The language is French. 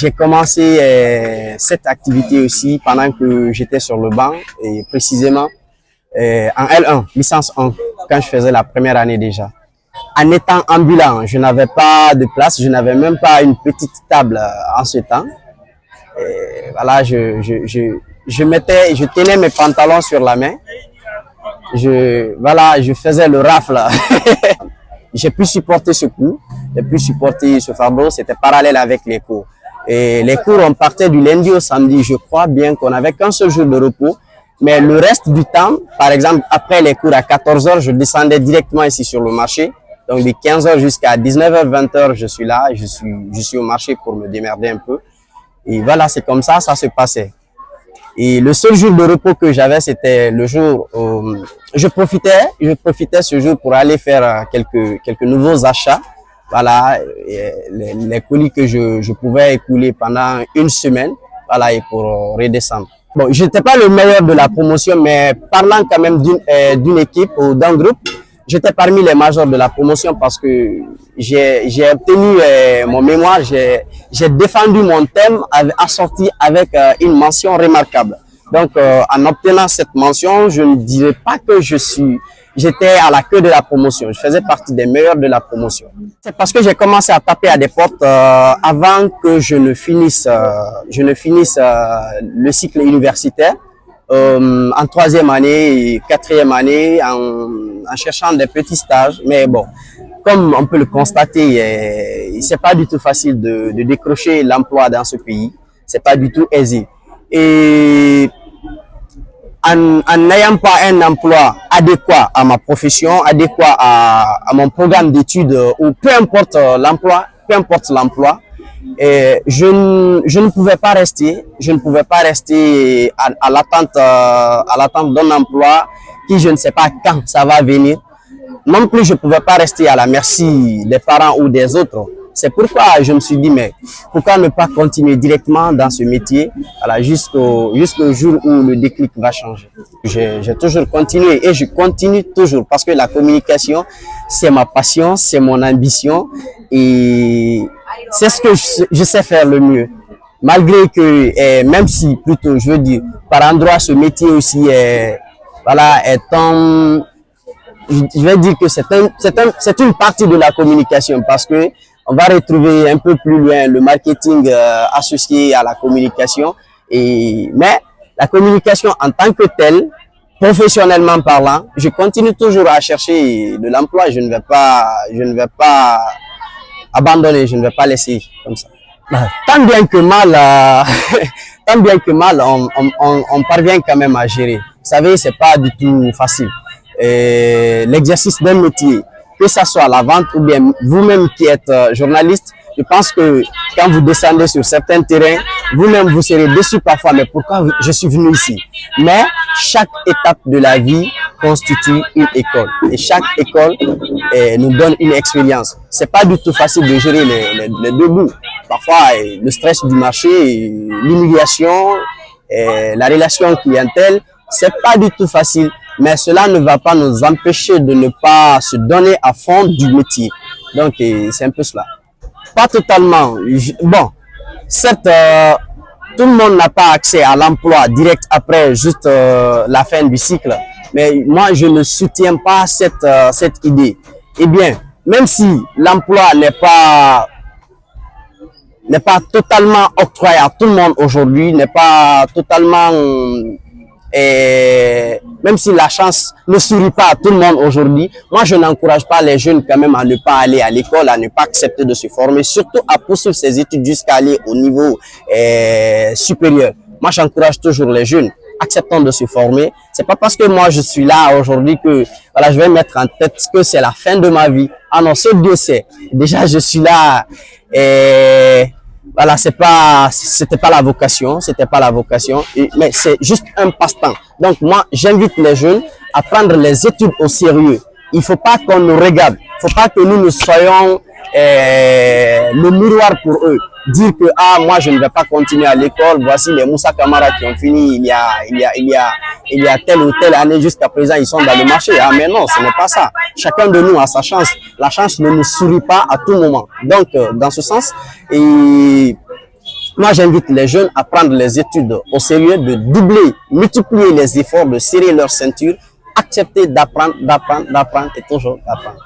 J'ai commencé cette activité aussi pendant que j'étais sur le banc et précisément en L1, licence 1, quand je faisais la première année déjà. En étant ambulant, je n'avais pas de place, je n'avais même pas une petite table en ce temps. Et voilà, je tenais mes pantalons sur la main. Je faisais le rafle. J'ai pu supporter ce coup, j'ai pu supporter ce fardeau, c'était parallèle avec les cours. Et les cours, on partait du lundi au samedi. Je crois bien qu'on n'avait qu'un seul jour de repos. Mais le reste du temps, par exemple, après les cours à 14 h, je descendais directement ici sur le marché. Donc de 15 h jusqu'à 19 h, 20 h, je suis là, je suis au marché pour me démerder un peu. Et voilà, c'est comme ça se passait. Et le seul jour de repos que j'avais, c'était le jour où je profitais ce jour pour aller faire quelques nouveaux achats. Voilà, les colis que je pouvais écouler pendant une semaine, voilà, et pour redescendre. Bon, je n'étais pas le meilleur de la promotion, mais parlant quand même d'une équipe ou d'un groupe, j'étais parmi les majors de la promotion parce que j'ai obtenu mon mémoire, j'ai défendu mon thème assorti avec une mention remarquable. Donc, en obtenant cette mention, je ne dirais pas que j'étais à la queue de la promotion. Je faisais partie des meilleurs de la promotion. C'est parce que j'ai commencé à taper à des portes avant que je ne finisse le cycle universitaire. En troisième année et quatrième année, en cherchant des petits stages. Mais bon, comme on peut le constater, c'est pas du tout facile de décrocher l'emploi dans ce pays. C'est pas du tout aisé. Et en n'ayant pas un emploi adéquat à ma profession, adéquat à mon programme d'études, ou peu importe l'emploi, je ne pouvais pas rester à l'attente d'un emploi qui je ne sais pas quand ça va venir. Non plus, je ne pouvais pas rester à la merci des parents ou des autres. C'est pourquoi je me suis dit, mais pourquoi ne pas continuer directement dans ce métier, voilà, jusqu'au jour où le déclic va changer. J'ai toujours continué et je continue toujours parce que la communication, c'est ma passion, c'est mon ambition et c'est ce que je sais faire le mieux. Malgré que, même si plutôt, je veux dire, par endroit, ce métier aussi voilà, je vais dire que c'est une partie de la communication parce que on va retrouver un peu plus loin le marketing associé à la communication. Mais la communication en tant que telle, professionnellement parlant, je continue toujours à chercher de l'emploi. Je ne vais pas abandonner, je ne vais pas laisser comme ça. Tant bien que mal, on parvient quand même à gérer. Vous savez, c'est pas du tout facile. L'exercice d'un métier, que ce soit la vente ou bien vous-même qui êtes journaliste, je pense que quand vous descendez sur certains terrains, vous-même vous serez déçu parfois, mais pourquoi je suis venu ici? Mais chaque étape de la vie constitue une école et chaque école nous donne une expérience. C'est pas du tout facile de gérer les deux bouts. Parfois, le stress du marché, l'humiliation, la relation clientèle, c'est pas du tout facile. Mais cela ne va pas nous empêcher de ne pas se donner à fond du métier. Donc, c'est un peu cela. Pas totalement. Bon, certes, tout le monde n'a pas accès à l'emploi direct après juste la fin du cycle. Mais moi, je ne soutiens pas cette idée. Eh bien, même si l'emploi n'est pas totalement octroyé à tout le monde aujourd'hui, n'est pas totalement... même si la chance ne sourit pas à tout le monde aujourd'hui, moi je n'encourage pas les jeunes quand même à ne pas aller à l'école, à ne pas accepter de se former, surtout à poursuivre ses études jusqu'à aller au niveau supérieur. Moi j'encourage toujours les jeunes, acceptant de se former. C'est pas parce que moi je suis là aujourd'hui que voilà, je vais mettre en tête que c'est la fin de ma vie. Ah non, ce Dieu sait. Déjà je suis là voilà, c'était pas la vocation, mais c'est juste un passe-temps. Donc moi, j'invite les jeunes à prendre les études au sérieux. Il faut pas qu'on nous regarde, il faut pas que nous soyons le miroir pour eux. Dire que moi je ne vais pas continuer à l'école, voici les Moussa Camara qui ont fini il y a telle ou telle année jusqu'à présent, ils sont dans le marché. Ah mais non, ce n'est pas ça. Chacun de nous a sa chance. La chance ne nous sourit pas à tout moment. Donc dans ce sens, Moi, j'invite les jeunes à prendre les études au sérieux, de doubler, multiplier les efforts, de serrer leur ceinture, accepter d'apprendre et toujours d'apprendre.